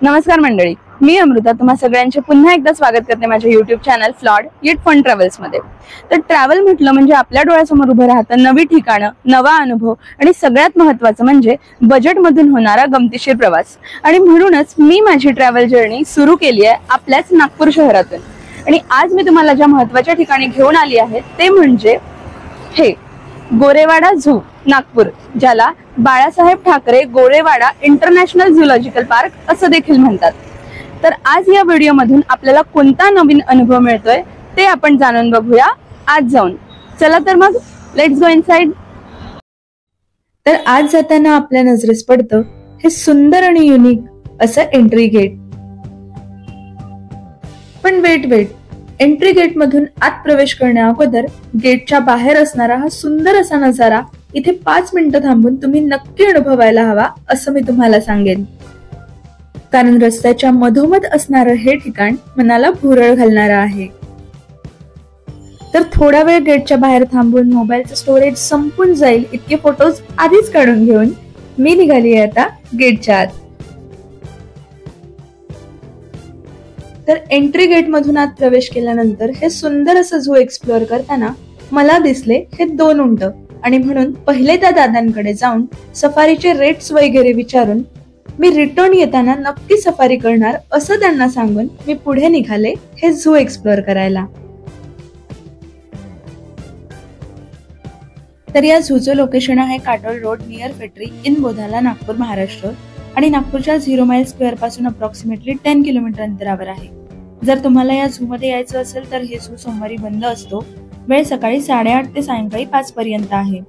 नमस्कार मंडळी, मी अमृता तुम्हा सगळ्यांचे पुन्हा एकदा स्वागत करते माझ्या YouTube channel flawed yet fun travels मध्ये। तर ट्रॅव्हल म्हटलं म्हणजे आपल्या डोळ्यासमोर उभं राहतं नवी ठिकाणं, नवा अनुभव आणि सगळ्यात महत्त्वाचं म्हणजे बजेट मधून होणारा गमतीशीर प्रवास। आणि म्हणूनच मी माझी ट्रॅव्हल जर्नी सुरू केली आहे आपल्याच नागपूर शहरातून। आणि आज मी तुम्हाला ज्या महत्त्वाच्या ठिकाणी घेऊन आली आहे ते म्हणजे हे गोरेवाडा झू नागपूर, ज्याला Balasaheb Thackeray Gorewada international zoological park असं देखील म्हणतात। तर आज या व्हिडिओ मधून आपल्याला कोणता नवीन अनुभव मिळतोय ते आपण जाणून बघूया आज जाऊन। चला तर मग लेट्स गो इनसाइड। तर आज जाताना आपल्या नजरेस पडतं हे सुंदर आणि युनिक असं एंट्री गेट। पण वेट एंट्री गेट मधून आत प्रवेश करण्या अगोदर गेटच्या बाहेर असणारा हा सुंदर असा नजारा इथे 5 मिनिटं थांबून तुम्ही नक्की अनुभवायला हवा असं मी तुम्हाला सांगेन। कारण रस्त्याच्या मधोमध असणारं हे ठिकाण मनाला भुरळ घालणारं आहे। तर थोडा वेळ गेटच्या बाहेर थांबून मोबाईलचं स्टोरेज संपून जाईल इतके फोटोज आधीच काढून घेऊन मी निघाली आहे आता गेटच्या आत। तर एंट्री गेट मधून आत प्रवेश केल्यानंतर हे सुंदर असं झू एक्सप्लोअर करताना मला दिसले हे 2 उंट आणि म्हणून पहिले त्या दादांकडे जाऊन सफारीचे रेट्स वगैरे विचारून मी रिटर्न येताना नक्की सफारी करणार असं त्यांना सांगून मी पुढे निघाले हे झू एक्सप्लोअर करायला। तर या झूचं लोकेशन आहे Katol road near Fetri in Bodhala, Nagpur, Maharashtra आणि नागपूरच्या 0 माइल स्क्वेअर पासून अप्रॉक्सिमेटली 10 किलोमीटर अंतरावर आहे। जर तुम्हाला या झू मध्ये यायचं असेल तर हे झू सोमवारी बंद असतो। वेळ सकाळी 8:30 ते सायंकाळी 5 पर्यंत आहे।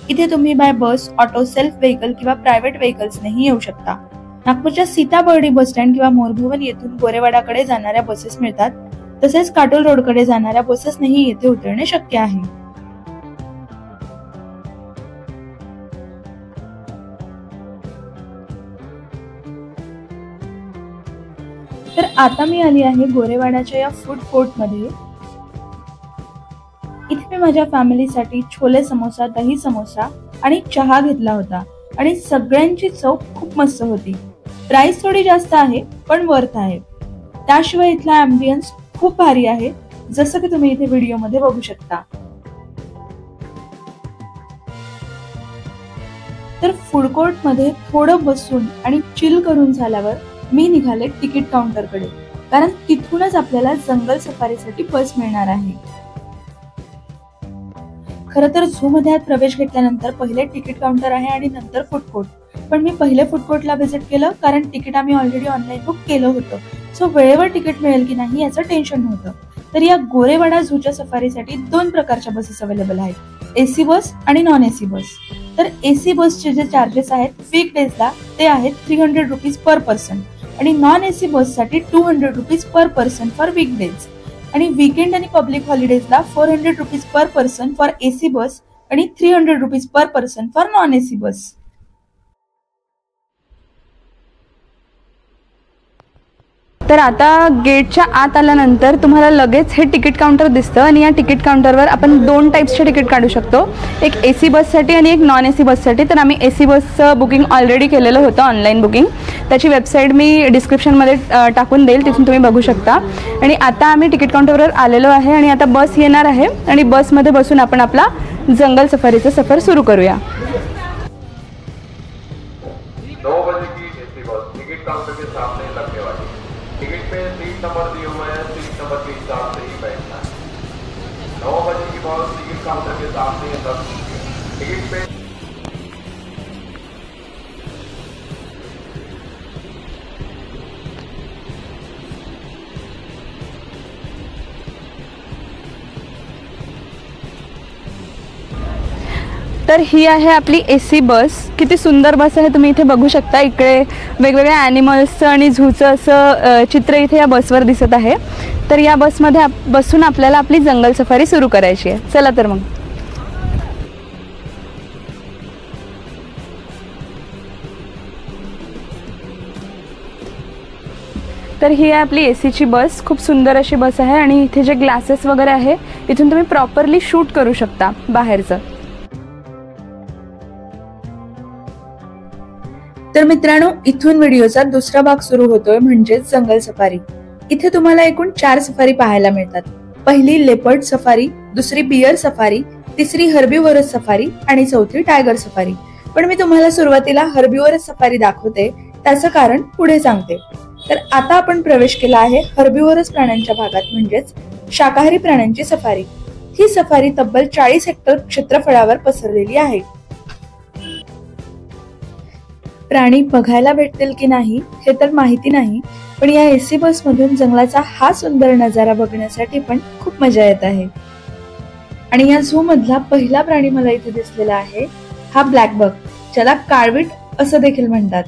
इथे तुम्ही बाय बस, ऑटो, सेल्फ व्हेकल किंवा प्रायव्हेट व्हेकल्सनेही येऊ शकता। नागपूरच्या सीताबर्डी बस स्टँड किंवा मोरभवन येथून गोरेवाडाकडे जाणाऱ्या बसेस मिळतात, तसेच काटोल रोडकडे जाणाऱ्या बसेसनेही येथे उतरणे शक्य आहे। तर आता मी आली आहे गोरेवाडाच्या या फूड कोर्ट मध्ये। इथे मी माझ्या फॅमिलीसाठी छोले समोसा, दही समोसा आणि चहा घेतला होता आणि सगळ्यांची चव खूप मस्त होती। प्राइस थोडी जास्त आहे पण वर्थ आहे। त्याशिवाय इथला अँबियन्स खूप भारी आहे, जसं की तुम्ही इथे व्हिडिओ मध्ये बघू शकता। तर फूड कोर्ट मध्ये थोडं बसून आणि चिल करून झाल्यावर मी निघाले तिकीट काउंटर कडे, कारण तिथूनच आपल्याला जंगल सफारीसाठी बस मिळणार आहे। खरं तर झू मध्ये आत प्रवेश घेतल्यानंतर पहिले तिकीट काउंटर आहे आणि नंतर फूड कोर्ट, पण मी पहिले फूड कोर्टला व्हिजिट केलं कारण तिकीट आम्ही ऑलरेडी ऑनलाईन बुक केलं होतं, सो वेळेवर तिकीट मिळेल की नाही याचं टेन्शन नव्हतं। तर या गोरेवाडा झूच्या सफारीसाठी 2 प्रकारच्या बसेस अवेलेबल आहेत, एसी बस आणि नॉन एसी बस। तर एसी बसचे जे चार्जेस आहेत वीकडेजला ते आहेत 300 रुपीज पर पर्सन आणि नॉन एसी बससाठी 200 rupees per person for weekdays आणि वीकेंड आणि पब्लिक हॉलिडेजला 400 rupees per person for AC bus आणि 300 rupees per person for non AC bus. तर आता गेटच्या आत आल्यानंतर तुम्हाला लगेच हे तिकीट काउंटर दिसतं आणि या तिकीट काउंटरवर आपण 2 टाइप्सचे तिकीट काढू शकतो, एक एसी बससाठी आणि एक नॉन एसी बससाठी। तर आम्ही एसी बसचं बुकिंग ऑलरेडी केलेलं होतं, ऑनलाईन बुकिंग, त्याची वेबसाईट मी डिस्क्रिप्शनमध्ये टाकून देईल, तिथून तुम्ही बघू शकता। आणि आता आम्ही तिकीट काउंटरवर आलेलो आहे आणि आता बस येणार आहे आणि बसमध्ये बसून आपण आपला जंगल सफारीचा सफर सुरू करूया। 9 बजे की एसी बस टिकट काउंटर के सामने लगने वाली। टिकट पे सीट नंबर दिए हुए हैं, सीट नंबर के हिसाब से ही बैठना है। 9 बजे की बस टिकट काउंटर के सामने टिकट पे तर ही आहे आपली एसी बस। किती सुंदर बस आहे तुम्ही इथे बघू शकता। इकडे वेगवेगळ्या ॲनिमल्सचं आणि झूचं असं चित्र इथे या बसवर दिसत आहे। तर या बसमध्ये बसून आपल्याला आपली जंगल सफारी सुरू करायची आहे। चला तर मग। तर ही आहे आपली एसीची बस, खूप सुंदर अशी बस आहे आणि इथे जे ग्लासेस वगैरे आहे इथून तुम्ही प्रॉपरली शूट करू शकता बाहेरचं। तर मित्रांनो, इथून व्हिडिओचा दुसरा भाग सुरू होतोय, म्हणजे जंगल सफारी. इथे तुम्हाला एकूण 4 सफारी पाहायला मिळतात. पहिली लेपर्ड सफारी, दुसरी बियर सफारी, तिसरी हर्बीवोरस सफारी आणि चौथी टायगर सफारी. पण मी तुम्हाला सुरुवातीला हर्बीवोरस सफारी दाखवते, त्याचं कारण पुढे सांगते. तर आता आपण प्रवेश केला आहे हर्बीवोरस प्राण्यांच्या भागात, म्हणजेच शाकाहारी प्राण्यांची सफारी. ही सफारी तब्बल 40 हेक्टर क्षेत्रफळावर पसरलेली आहे. प्राणी बघायला भेटतील की नाही हे तर माहिती नाही, पण या एसी बस मधून जंगलाचा हा सुंदर नजारा बघण्यासाठी पण खूप मजा येत आहे. आणि या झू मधला पहिला प्राणी मला इथे दिसलेला आहे, हा ब्लॅक बक, ज्याला काळवीट असं देखील म्हणतात.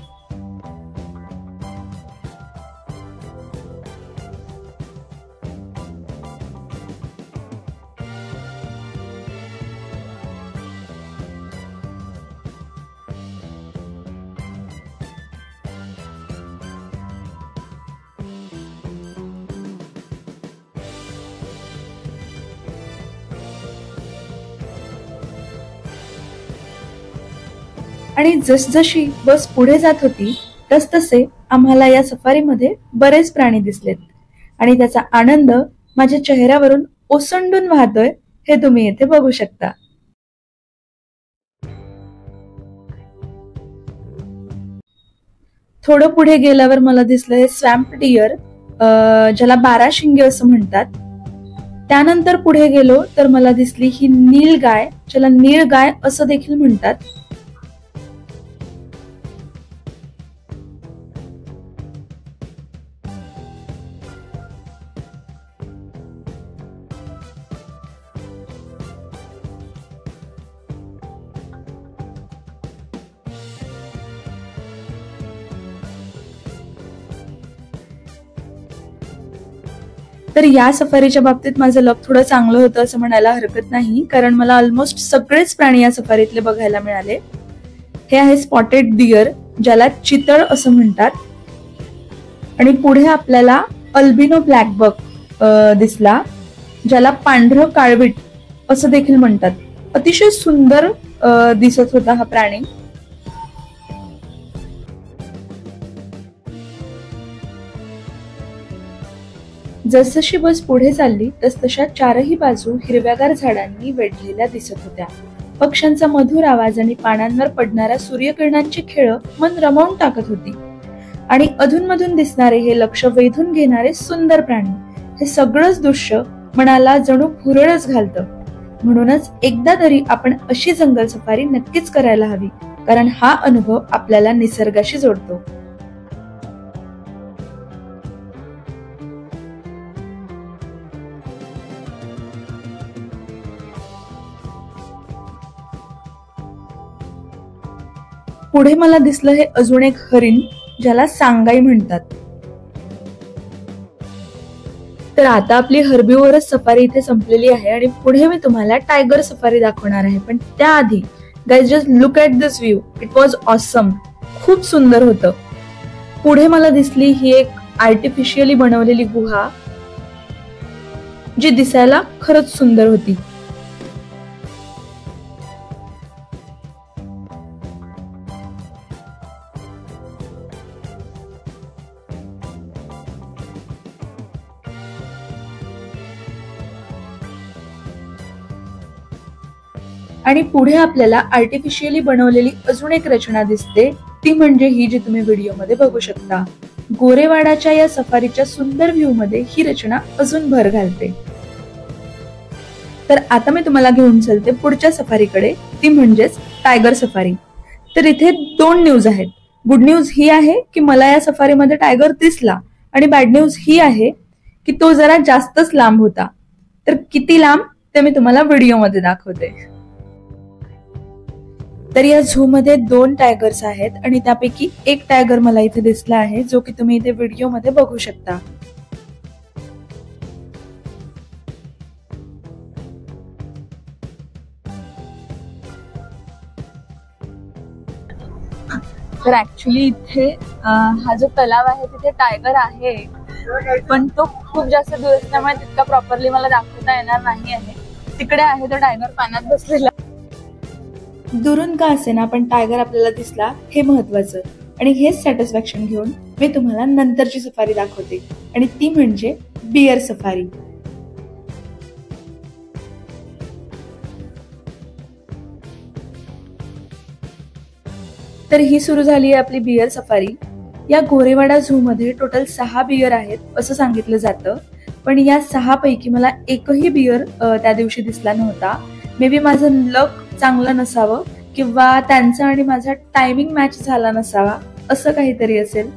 आणि जसजशी बस पुढे जात होती तसतसे आम्हाला या सफारीमध्ये बरेच प्राणी दिसलेत आणि त्याचा आनंद माझ्या चेहऱ्यावरून ओसंडून वाहतोय, हे तुम्ही येथे बघू शकता. थोडं पुढे गेल्यावर मला दिसलं हे स्वॅम्प डिअर, ज्याला 12 शिंगे असं म्हणतात. त्यानंतर पुढे गेलो तर मला दिसली ही नील गाय, ज्याला नीळ गाय असं देखील म्हणतात. तर या सफारीच्या बाबतीत माझं लक थोडं चांगलं होतं असं म्हणायला हरकत नाही, कारण मला ऑलमोस्ट सगळेच प्राणी या सफारीतले बघायला मिळाले. हे आहे स्पॉटेड डिअर, ज्याला चितळ असं म्हणतात. आणि पुढे आपल्याला अल्बिनो ब्लॅक बक दिसला, ज्याला पांढरं काळवीट असं देखील म्हणतात. अतिशय सुंदर दिसत होता हा प्राणी. जसजशी बस पुढे चालली तसतशा चारही बाजू हिरव्यागार झाडांनी वेढलेल्या दिसत होत्या. पक्ष्यांचा मधुर आवाज आणि पानांवर पडणाऱ्या सूर्यकिरणांची खेळ मन रमवून टाकत होती. आणि अधूनमधून दिसणारे हे लक्ष वेधून घेणारे सुंदर प्राणी, हे सगळंच दृश्य मनाला जणू भुरळच घालतं. म्हणूनच एकदा तरी आपण अशी जंगल सफारी नक्कीच करायला हवी, कारण हा अनुभव आपल्याला निसर्गाशी जोडतो. पुढे मला दिसलं हे अजून एक हरिण, ज्याला सांगाई म्हणतात. तर आता आपली हर्बीवोरस सफारी इथे संपलेली आहे आणि पुढे मी तुम्हाला टायगर सफारी दाखवणार आहे. पण त्याआधी guys, just look at this view, it was awesome. खूप सुंदर होतं. पुढे मला दिसली ही एक आर्टिफिशियली बनवलेली गुहा, जी दिसायला खरंच सुंदर होती. आणि पुढे आपल्याला आर्टिफिशियली बनवलेली अजून एक रचना दिसते, ती म्हणजे ही जी तुम्ही व्हिडिओमध्ये बघू शकता. गोरेवाडाच्या या सफारीच्या सुंदर व्ह्यू मध्ये ही रचना अजून भर घालते. तर आता मी तुम्हाला घेऊन चलते पुढच्या सफारीकडे, ती म्हणजेच टायगर सफारी. तर इथे 2 न्यूज आहेत. गुड न्यूज ही आहे की मला या सफारीमध्ये टायगर दिसला, आणि बॅड न्यूज ही आहे की तो जरा जास्तच लांब होता. तर किती लांब ते मी तुम्हाला व्हिडिओमध्ये दाखवते. तर या झू मध्ये 2 टायगर्स आहेत आणि त्यापैकी एक टायगर मला इथे दिसला आहे, जो की तुम्ही इथे व्हिडिओमध्ये बघू शकता. तर ऍक्च्युली इथे हा जो तलाव आहे तिथे टायगर आहे, पण तो खूप जास्त दूर असल्यामुळे तितका प्रॉपरली मला दाखवता येणार नाही आहे. तिकडे आहे तो टायगर पाण्यात बसलेला. दुरून का असेना पण टायगर आपल्याला दिसला, हे महत्वाचं. आणि हेच सॅटिस्फॅक्शन घेऊन मी तुम्हाला नंतरची सफारी दाखवते आणि ती म्हणजे बियर सफारी. तर ही सुरू झाली आहे आपली बियर सफारी. या गोरेवाडा झू मध्ये टोटल 6 बियर आहेत असं सांगितलं जातं, पण या 6 पैकी मला एकही बियर त्या दिवशी दिसला नव्हता. मे बी माझं लक चांगलं नसावं किंवा त्यांचा आणि माझा टायमिंग मॅच झाला नसावा, असं काहीतरी असेल.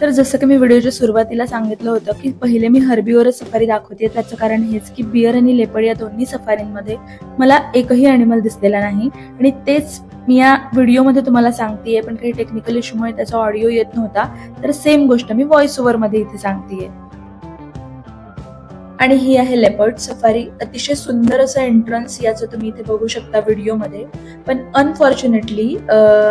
तर जसं की मी व्हिडिओच्या सुरुवातीला सांगितलं होतं की पहिले मी हर्बीवरच सफारी दाखवते, त्याचं कारण हेच की बियर आणि लेपर्ड या दोन्ही सफारींमध्ये मला एकही अॅनिमल दिसलेला नाही आणि तेच मी या व्हिडिओमध्ये तुम्हाला सांगतेय. पण काही टेक्निकल इश्यूमुळे त्याचा ऑडिओ येत नव्हता, तर सेम गोष्ट मी व्हॉइस ओव्हर मध्ये इथे सांगतेय. आणि ही आहे लेपर्ड सफारी. अतिशय सुंदर असं एंट्रन्स याचं तुम्ही इथे बघू शकता व्हिडिओमध्ये. पण अनफॉर्च्युनेटली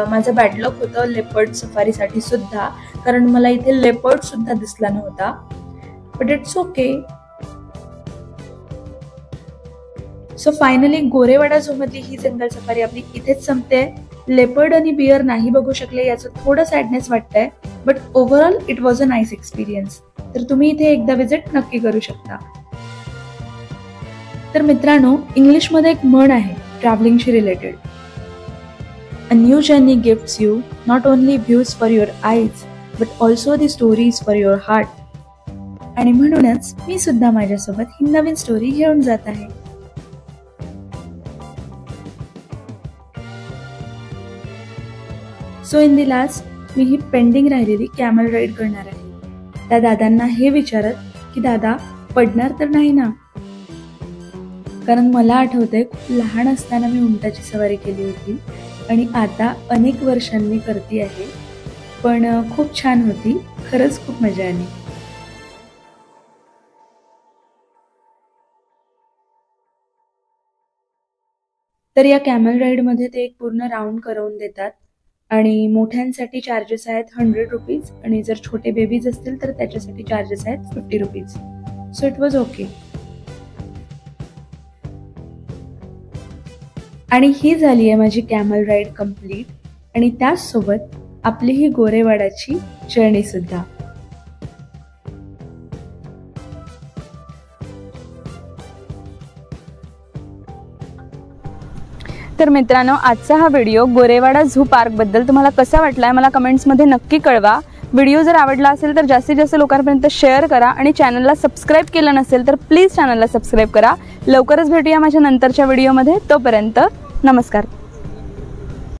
माझं बॅडलक होतं लेपर्ड सफारीसाठी सुद्धा, कारण मला इथे लेपर्ड सुद्धा दिसला नव्हता. But it's okay. So finally Gorewada zoo मधली ही जंगल सफारी आपली इथेच संपते. लेपर्ड आणि बियर नाही बघू शकले याचं थोडं सॅडनेस वाटतंय, but overall it was a nice experience. तर तुम्ही इथे एकदा विजिट नक्की करू शकता. तर मित्रांनो, इंग्लिशमध्ये एक म्हण आहे ट्रॅव्हलिंगशी related, a new journey gifts you not only views for your eyes but also the stories for your heart. आणि म्हणूनच मी सुद्धा माझ्यासोबत ही नवीन स्टोरी घेऊन जात आहे. So in the last me he pending राहिलेली कॅमल राईड करणार आहे. त्या दादांना हे विचारत की दादा पडणार तर नाही ना, कारण मला आठवतंय खूप लहान असताना मी उंटाची सवारी केली होती आणि आता अनेक वर्षांनी करते आहे, पण खूप छान होती. खरंच खूप मजा आली. तर या कॅमल राईड मध्ये ते एक पूर्ण राऊंड करवून देतात आणि मोठ्यांसाठी चार्जेस आहेत 100 रुपीज आणि जर छोटे बेबीज असतील तर त्याच्यासाठी चार्जेस आहेत 50 rupees. So it was okay. आणि ही झाली आहे माझी कॅमल राईड कम्प्लीट आणि त्याचसोबत आपली ही गोरेवाड्याची जर्नी सुद्धा. तर मित्रांनो, आजचा हा व्हिडिओ गोरेवाडा झू पार्क बद्दल तुम्हाला कसा वाटलाय मला कमेंट्समध्ये नक्की कळवा. व्हिडिओ जर आवडला असेल तर जास्तीत जास्त लोकांपर्यंत शेअर करा आणि चॅनलला सबस्क्राईब केलं नसेल तर प्लीज चॅनलला सबस्क्राईब करा. लवकरच भेटूया माझ्या नंतरच्या व्हिडिओमध्ये. तोपर्यंत नमस्कार.